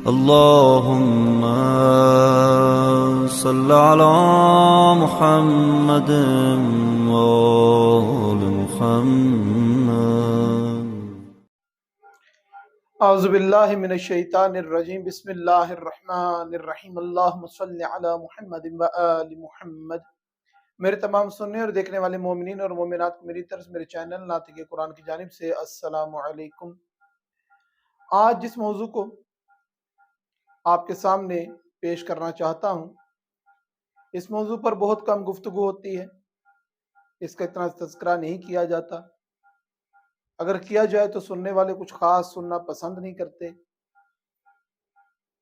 اللهم صل على محمد وآل محمد. اعوذ باللہ من الشیطان الرجیم. بسم اللہ الرحمن الرحیم. اللہم صل علی محمد وآل محمد. میرے تمام سننے اور دیکھنے والے مومنین اور مومنات کو میری طرف میرے چینل ناطق قرآن کی جانب سے السلام علیکم. آج جس موضوع کو آپ کے سامنے پیش کرنا چاہتا ہوں، اس موضوع پر بہت کم گفتگو ہوتی ہے، اس کا اتنا تذکرہ نہیں کیا جاتا. اگر کیا جائے تو سننے والے کچھ خاص سننا پسند نہیں کرتے،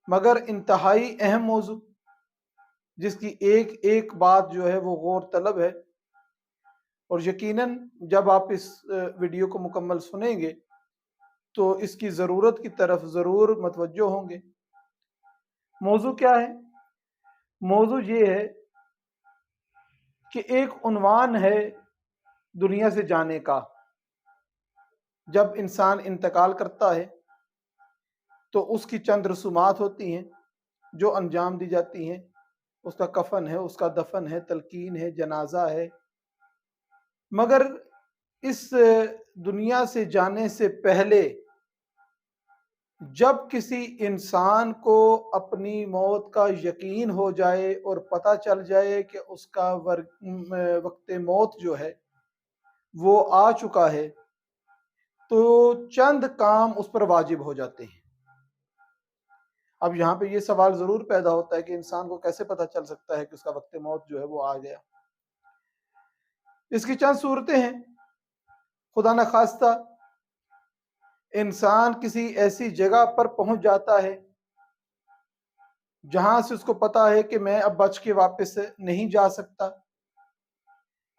مگر انتہائی اہم موضوع جس کی ایک ایک بات جو ہے وہ غور طلب ہے، اور یقیناً جب آپ اس ویڈیو کو مکمل سنیں گے تو اس کی ضرورت کی طرف ضرور متوجہ ہوں گے. موضوع کیا ہے؟ موضوع یہ ہے کہ ایک عنوان ہے دنیا سے جانے کا. جب انسان انتقال کرتا ہے تو اس کی چند رسومات ہوتی ہیں جو انجام دی جاتی ہیں. اس کا کفن ہے، اس کا دفن ہے، تلقین ہے، جنازہ ہے. مگر اس دنیا سے جانے سے پہلے جب کسی انسان کو اپنی موت کا یقین ہو جائے اور پتہ چل جائے کہ اس کا وقت موت جو ہے وہ آ چکا ہے، تو چند کام اس پر واجب ہو جاتے ہیں. اب یہاں پہ یہ سوال ضرور پیدا ہوتا ہے کہ انسان کو کیسے پتہ چل سکتا ہے کہ اس کا وقت موت جو ہے وہ آ گیا. اس کی چند صورتیں ہیں. خدا نخواستہ انسان کسی ایسی جگہ پر پہنچ جاتا ہے جہاں سے اس کو پتا ہے کہ میں اب بچ کے واپس نہیں جا سکتا.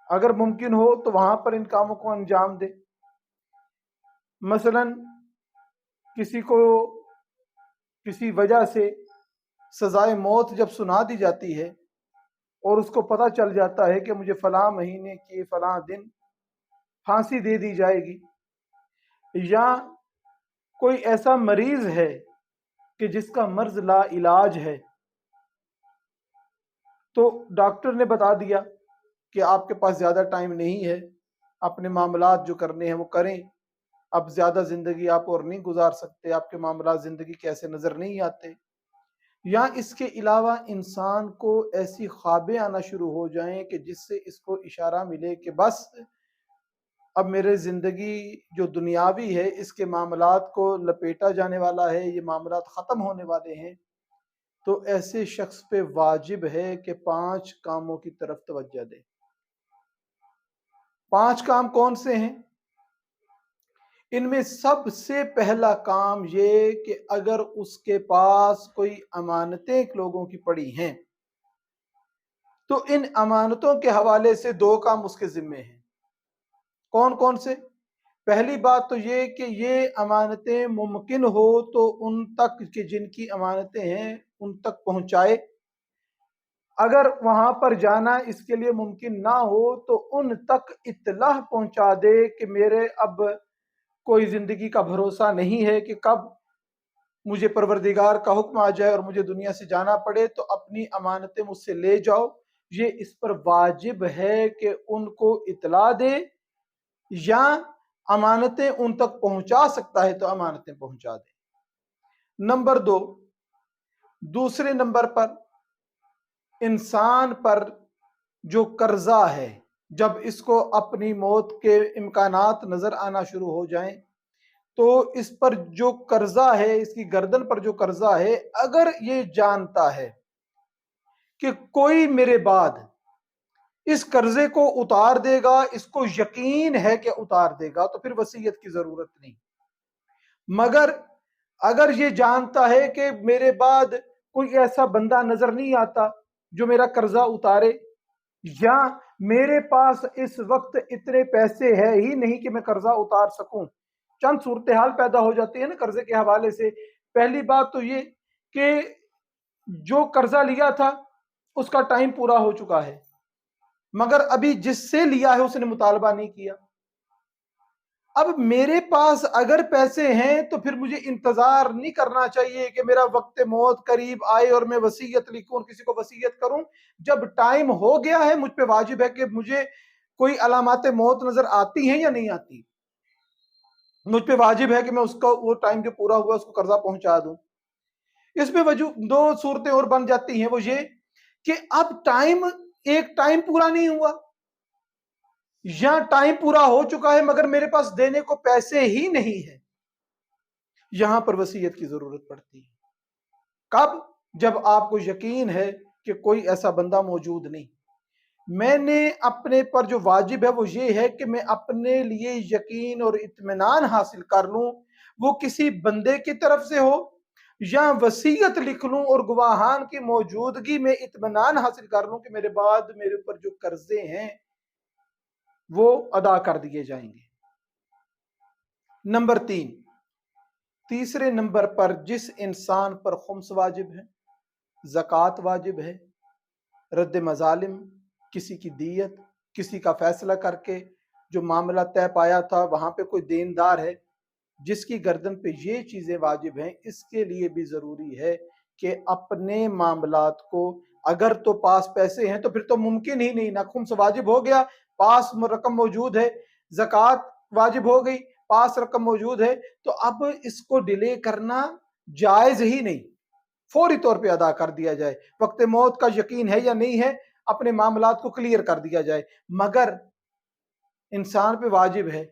اگر ممکن ہو تو وہاں پر ان کاموں کو انجام دے. مثلا کسی کو کسی وجہ سے سزائے موت جب سنا دی جاتی ہے اور اس کو پتہ چل جاتا ہے کہ مجھے فلاں مہینے کے فلاں دن پھانسی دے دی جائے گی، یا کوئی ایسا مریض ہے کہ جس کا مرض لا علاج ہے، تو ڈاکٹر نے بتا دیا کہ آپ کے پاس زیادہ ٹائم نہیں ہے، اپنے معاملات جو کرنے ہیں وہ کریں، اب زیادہ زندگی آپ اور نہیں گزار سکتے، آپ کے معاملات زندگی کے ایسے نظر نہیں آتے. یا اس کے علاوہ انسان کو ایسی خوابیں آنا شروع ہو جائیں کہ جس سے اس کو اشارہ ملے کہ بس اب میرے زندگی جو دنیاوی ہے اس کے معاملات کو لپیٹا جانے والا ہے، یہ معاملات ختم ہونے والے ہیں. تو ایسے شخص پہ واجب ہے کہ 5 کاموں کی طرف توجہ دے. 5 کام کون سے ہیں؟ ان میں سب سے پہلا کام یہ کہ اگر اس کے پاس کوئی امانتیں لوگوں کی پڑی ہیں تو ان امانتوں کے حوالے سے 2 کام اس کے ذمے ہیں. کون کون سے؟ پہلی بات تو یہ کہ یہ امانتیں ممکن ہو تو ان تک کہ جن کی امانتیں ہیں ان تک پہنچائے. اگر وہاں پر جانا اس کے لیے ممکن نہ ہو تو ان تک اطلاع پہنچا دے کہ میرے اب کوئی زندگی کا بھروسہ نہیں ہے کہ کب مجھے پروردگار کا حکم آ جائے اور مجھے دنیا سے جانا پڑے، تو اپنی امانتیں مجھ سے لے جاؤ. یہ اس پر واجب ہے کہ ان کو اطلاع دے، یا امانتیں ان تک پہنچا سکتا ہے تو امانتیں پہنچا دے. نمبر 2، دوسرے نمبر پر انسان پر جو قرضہ ہے، جب اس کو اپنی موت کے امکانات نظر آنا شروع ہو جائیں تو اس پر جو قرضہ ہے، اس کی گردن پر جو قرضہ ہے، اگر یہ جانتا ہے کہ کوئی میرے بعد اس قرضے کو اتار دے گا، اس کو یقین ہے کہ اتار دے گا، تو پھر وصیت کی ضرورت نہیں. مگر اگر یہ جانتا ہے کہ میرے بعد کوئی ایسا بندہ نظر نہیں آتا جو میرا قرضہ اتارے، یا میرے پاس اس وقت اتنے پیسے ہے ہی نہیں کہ میں قرضہ اتار سکوں. چند صورتحال پیدا ہو جاتی ہے نا قرضے کے حوالے سے. پہلی بات تو یہ کہ جو قرضہ لیا تھا اس کا ٹائم پورا ہو چکا ہے، مگر ابھی جس سے لیا ہے اس نے مطالبہ نہیں کیا. اب میرے پاس اگر پیسے ہیں تو پھر مجھے انتظار نہیں کرنا چاہیے کہ میرا وقت موت قریب آئے اور میں وصیت لکھوں اور کسی کو وصیت کروں. جب ٹائم ہو گیا ہے مجھ پہ واجب ہے کہ مجھے کوئی علامات موت نظر آتی ہیں یا نہیں آتی, مجھ پہ واجب ہے کہ میں اس کو وہ ٹائم جو پورا ہوا اس کو قرضہ پہنچا دوں. اس میں دو صورتیں اور بن جاتی ہیں, وہ یہ کہ اب ایک ٹائم پورا نہیں ہوا یا ٹائم پورا ہو چکا ہے مگر میرے پاس دینے کو پیسے ہی نہیں ہے. یہاں پر وصیت کی ضرورت پڑتی ہے. کب؟ جب آپ کو یقین ہے کہ کوئی ایسا بندہ موجود نہیں. میں نے اپنے پر جو واجب ہے وہ یہ ہے کہ میں اپنے لیے یقین اور اطمینان حاصل کر لوں, وہ کسی بندے کی طرف سے ہو یا وصیت لکھ لوں اور گواہان کی موجودگی میں اطمینان حاصل کر لوں کہ میرے بعد میرے اوپر جو قرضے ہیں وہ ادا کر دیے جائیں گے. نمبر 3, تیسرے نمبر پر جس انسان پر خمس واجب ہے, زکوٰۃ واجب ہے, رد مظالم, کسی کی دیت, کسی کا فیصلہ کر کے جو معاملہ طے پایا تھا وہاں پہ کوئی دیندار ہے جس کی گردن پہ یہ چیزیں واجب ہیں, اس کے لیے بھی ضروری ہے کہ اپنے معاملات کو, اگر تو پاس پیسے ہیں تو پھر تو ممکن ہی نہیں, نہ خمس واجب ہو گیا, پاس رقم موجود ہے, زکوٰۃ واجب ہو گئی, پاس رقم موجود ہے, تو اب اس کو ڈیلے کرنا جائز ہی نہیں, فوری طور پہ ادا کر دیا جائے. وقت موت کا یقین ہے یا نہیں ہے, اپنے معاملات کو کلیئر کر دیا جائے. مگر انسان پہ واجب ہے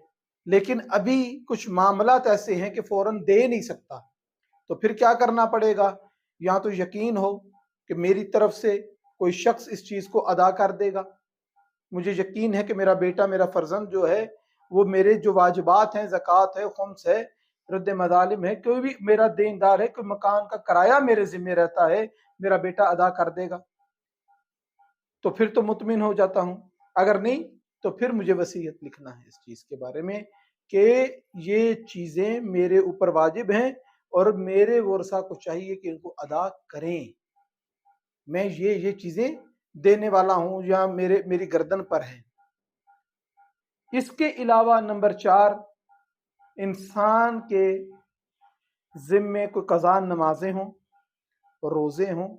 لیکن ابھی کچھ معاملات ایسے ہیں کہ فوراً دے نہیں سکتا, تو پھر کیا کرنا پڑے گا؟ یا تو یقین ہو کہ میری طرف سے کوئی شخص اس چیز کو ادا کر دے گا, مجھے یقین ہے کہ میرا بیٹا, میرا فرزند جو ہے وہ میرے جو واجبات ہیں, زکوٰۃ ہے, خمس ہے, رد مظالم ہے, کوئی بھی میرا دیندار ہے, کوئی مکان کا کرایہ میرے ذمہ رہتا ہے, میرا بیٹا ادا کر دے گا, تو پھر تو مطمئن ہو جاتا ہوں. اگر نہیں تو پھر مجھے وصیت لکھنا ہے اس چیز کے بارے میں کہ یہ چیزیں میرے اوپر واجب ہیں اور میرے ورثہ کو چاہیے کہ ان کو ادا کریں, میں یہ چیزیں دینے والا ہوں یا میری گردن پر ہے. اس کے علاوہ نمبر 4, انسان کے ذمے کوئی قضا نمازیں ہوں, روزے ہوں,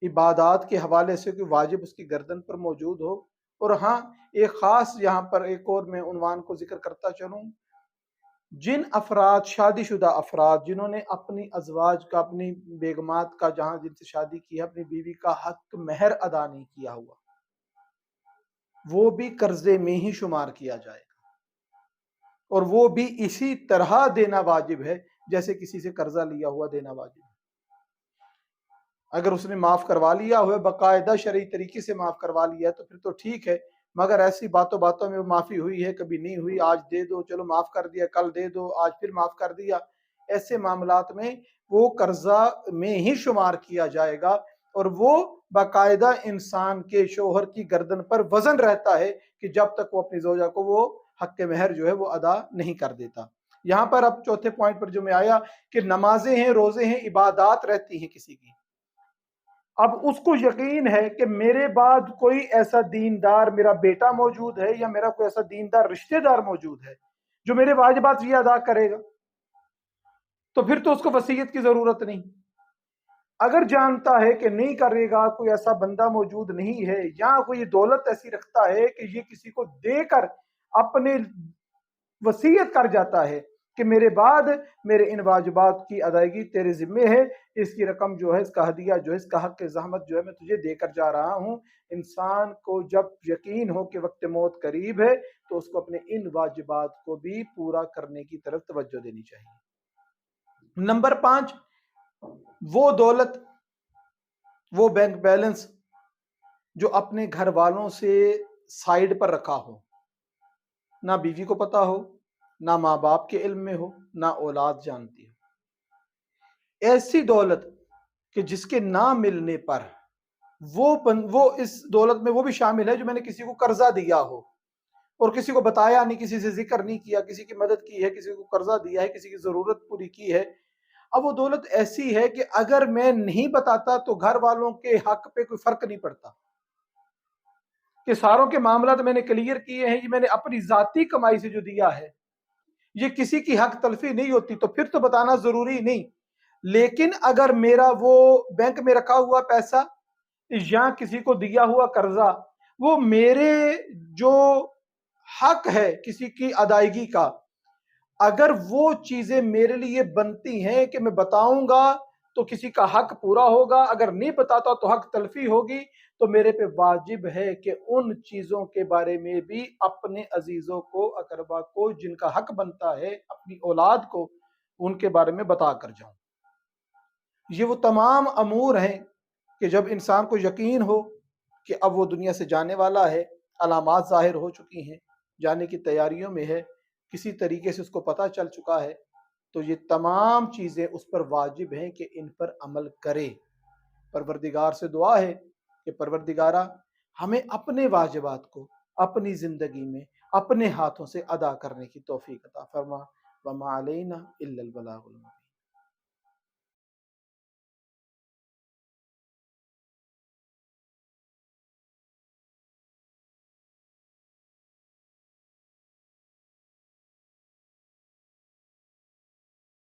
عبادات کے حوالے سے کوئی واجب اس کی گردن پر موجود ہو. اور ہاں, ایک خاص یہاں پر ایک اور میں عنوان کو ذکر کرتا چلوں, جن افراد, شادی شدہ افراد جنہوں نے اپنی ازواج کا, اپنی بیگمات کا جہاں جن سے شادی کی ہے, اپنی بیوی کا حق مہر ادا نہیں کیا ہوا, وہ بھی قرضے میں ہی شمار کیا جائے گا, اور وہ بھی اسی طرح دینا واجب ہے جیسے کسی سے قرضہ لیا ہوا دینا واجب ہے. اگر اس نے معاف کروا لیا ہوا, باقاعدہ شرعی طریقے سے معاف کروا لیا تو پھر تو ٹھیک ہے, مگر ایسی باتوں میں معافی ہوئی ہے, کبھی نہیں ہوئی, آج دے دو, چلو معاف کر دیا, کل دے دو, آج پھر معاف کر دیا, ایسے معاملات میں وہ قرضہ میں ہی شمار کیا جائے گا, اور وہ باقاعدہ انسان کے شوہر کی گردن پر وزن رہتا ہے کہ جب تک وہ اپنی زوجہ کو وہ حق مہر جو ہے وہ ادا نہیں کر دیتا. یہاں پر اب چوتھے پوائنٹ پر جو میں آیا کہ نمازیں ہیں, روزے ہیں, عبادات رہتی ہیں کسی کی. اب اس کو یقین ہے کہ میرے بعد کوئی ایسا دیندار میرا بیٹا موجود ہے یا میرا کوئی ایسا دیندار رشتہ دار موجود ہے جو میرے واجبات یہ ادا کرے گا, تو پھر تو اس کو وصیت کی ضرورت نہیں. اگر جانتا ہے کہ نہیں کرے گا, کوئی ایسا بندہ موجود نہیں ہے, یا کوئی دولت ایسی رکھتا ہے کہ یہ کسی کو دے کر اپنے وصیت کر جاتا ہے کہ میرے بعد میرے ان واجبات کی ادائیگی تیرے ذمے ہے, اس کی رقم جو ہے, اس کا ہدیہ جو ہے, اس کا حق زحمت جو ہے میں تجھے دے کر جا رہا ہوں. انسان کو جب یقین ہو کہ وقت موت قریب ہے تو اس کو اپنے ان واجبات کو بھی پورا کرنے کی طرف توجہ دینی چاہیے. نمبر 5, وہ دولت, وہ بینک بیلنس جو اپنے گھر والوں سے سائیڈ پر رکھا ہو, نہ بیوی کو پتا ہو, نہ ماں باپ کے علم میں ہو, نہ اولاد جانتی ہو. ایسی دولت کہ جس کے نہ ملنے پر وہ اس دولت میں وہ بھی شامل ہے جو میں نے کسی کو قرضہ دیا ہو اور کسی کو بتایا نہیں, کسی سے ذکر نہیں کیا, کسی کی مدد کی ہے, کسی کو قرضہ دیا ہے, کسی کی ضرورت پوری کی ہے. اب وہ دولت ایسی ہے کہ اگر میں نہیں بتاتا تو گھر والوں کے حق پہ کوئی فرق نہیں پڑتا, کہ ساروں کے معاملات میں نے کلیئر کیے ہیں, یہ میں نے اپنی ذاتی کمائی سے جو دیا ہے, یہ کسی کی حق تلفی نہیں ہوتی تو پھر تو بتانا ضروری نہیں. لیکن اگر میرا وہ بینک میں رکھا ہوا پیسہ یا کسی کو دیا ہوا قرضہ وہ میرے جو حق ہے کسی کی ادائیگی کا، اگر وہ چیزیں میرے لیے بنتی ہیں کہ میں بتاؤں گا تو کسی کا حق پورا ہوگا، اگر نہیں بتاتا تو حق تلفی ہوگی، تو میرے پہ واجب ہے کہ ان چیزوں کے بارے میں بھی اپنے عزیزوں کو، اقربا کو، جن کا حق بنتا ہے، اپنی اولاد کو ان کے بارے میں بتا کر جاؤں. یہ وہ تمام امور ہیں کہ جب انسان کو یقین ہو کہ اب وہ دنیا سے جانے والا ہے، علامات ظاہر ہو چکی ہیں، جانے کی تیاریوں میں ہے، کسی طریقے سے اس کو پتہ چل چکا ہے، تو یہ تمام چیزیں اس پر واجب ہیں کہ ان پر عمل کرے. پروردگار سے دعا ہے کہ پروردگارہ ہمیں اپنے واجبات کو اپنی زندگی میں اپنے ہاتھوں سے ادا کرنے کی توفیق عطا فرما. وما علینا الا البلاغ المبین.